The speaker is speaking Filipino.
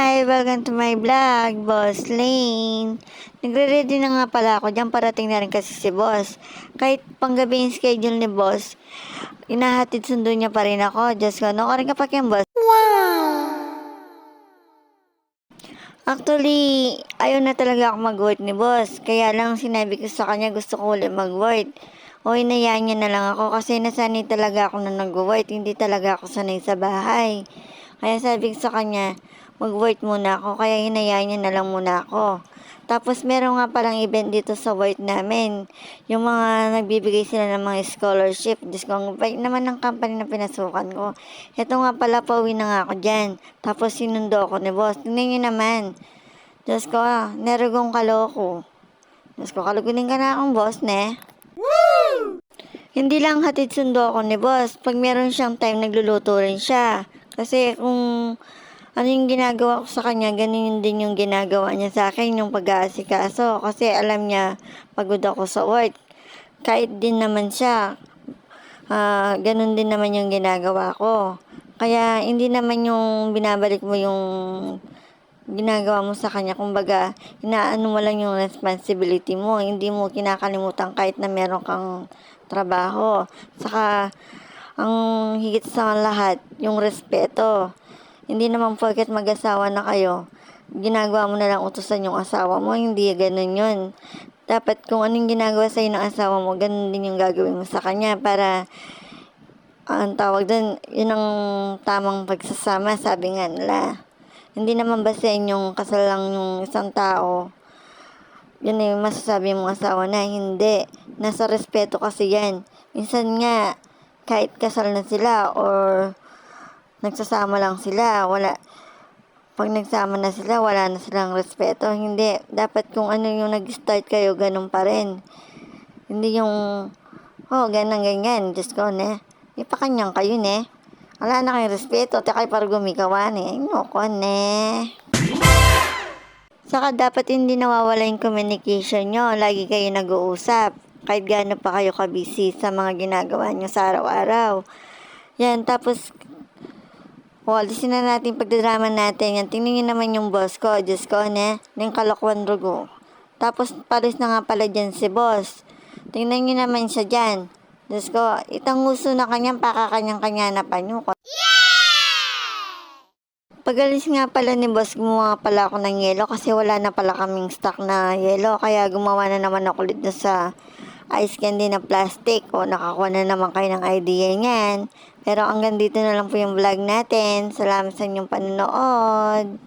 Hi! Welcome to my vlog, Boss Lane. Nagre-ready na nga pala ako dyan, parating na rin kasi si Boss. Kahit panggabi yung schedule ni Boss, inahatid sundo niya pa rin ako. Diyos ko, no? Rin kapag yung Boss. Actually, ayaw na talaga ako mag-work ni Boss. Kaya lang sinabi ko sa kanya gusto ko ulit mag-work. O hinayaan niya na lang ako kasi nasanay talaga ako na nag-work. Hindi talaga ako sanay sa bahay. Kaya sabi ko sa kanya, mag-work muna ako. Kaya hinayaan niya na lang muna ako. Tapos meron nga palang event dito sa work namin. Yung mga nagbibigay sila ng mga scholarship. Diyos ko, ang bait naman ng company na pinasukan ko. Ito nga pala, pauwi na nga ako dyan. Tapos sinundo ako ni Boss. Tingnan niyo naman. Diyos ko, nerugong kaloko. Diyos ko, kalugunin ka na akong boss, ne? Hindi lang hatid sundo ako ni Boss. Pag meron siyang time, nagluluto rin siya. Kasi kung ano yung ginagawa ko sa kanya, ganun din yung ginagawa niya sa akin, yung pag-aasikaso. Kasi alam niya, pagod ako sa work. Kahit din naman siya, ganun din naman yung ginagawa ko. Kaya hindi naman yung binabalik mo yung ginagawa mo sa kanya. Kumbaga, inaano mo lang yung responsibility mo. Hindi mo kinakalimutan kahit na meron kang trabaho. Saka, ang higit sa lahat, yung respeto. Hindi naman porket mag-asawa na kayo, ginagawa mo na lang utusan yung asawa mo. Hindi ganun yun. Dapat kung anong ginagawa sa'yo ng asawa mo, ganun din yung gagawin mo sa kanya para ang tawag doon, yun ang tamang pagsasama, sabi nga nila. Hindi naman basta yung kasal lang yung isang tao, yun yung masasabi mong asawa na. Hindi. Nasa respeto kasi yan. Minsan nga, kahit kasal na sila or nagsasama lang sila, pag nagsama na sila, wala na silang respeto. Hindi. Dapat kung ano yung nag-start kayo, ganun pa rin. Hindi yung, ganyan. Diyos ko, ne? Ipakanyang kayo, ne? Wala na kayong respeto. At kayo parang gumikawa, ne? Inoko, ne? Saka dapat hindi nawawala yung communication nyo. Lagi kayo nag-uusap. Kahit gaano pa kayo kabisi sa mga ginagawa nyo sa araw-araw. Yan, tapos, alisin na natin pagdadrama natin. Yan, tingnan nyo naman yung boss ko. Diyos ko, ne? Yung kalokwan rugo. Tapos, palis na nga pala dyan si boss. Tingnan nyo naman siya dyan. Diyos ko, itang nguso na kanyang pakakanyang-kanya na panyo ko. Pag-alis nga pala ni boss, gumawa pala ako ng yelo kasi wala na pala kaming stock na yelo. Kaya gumawa na naman ako ulit sa ice candy na plastic. O, nakakuha na naman kayo ng idea niyan. Pero hanggang dito na lang po yung vlog natin. Salamat sa inyong panonood.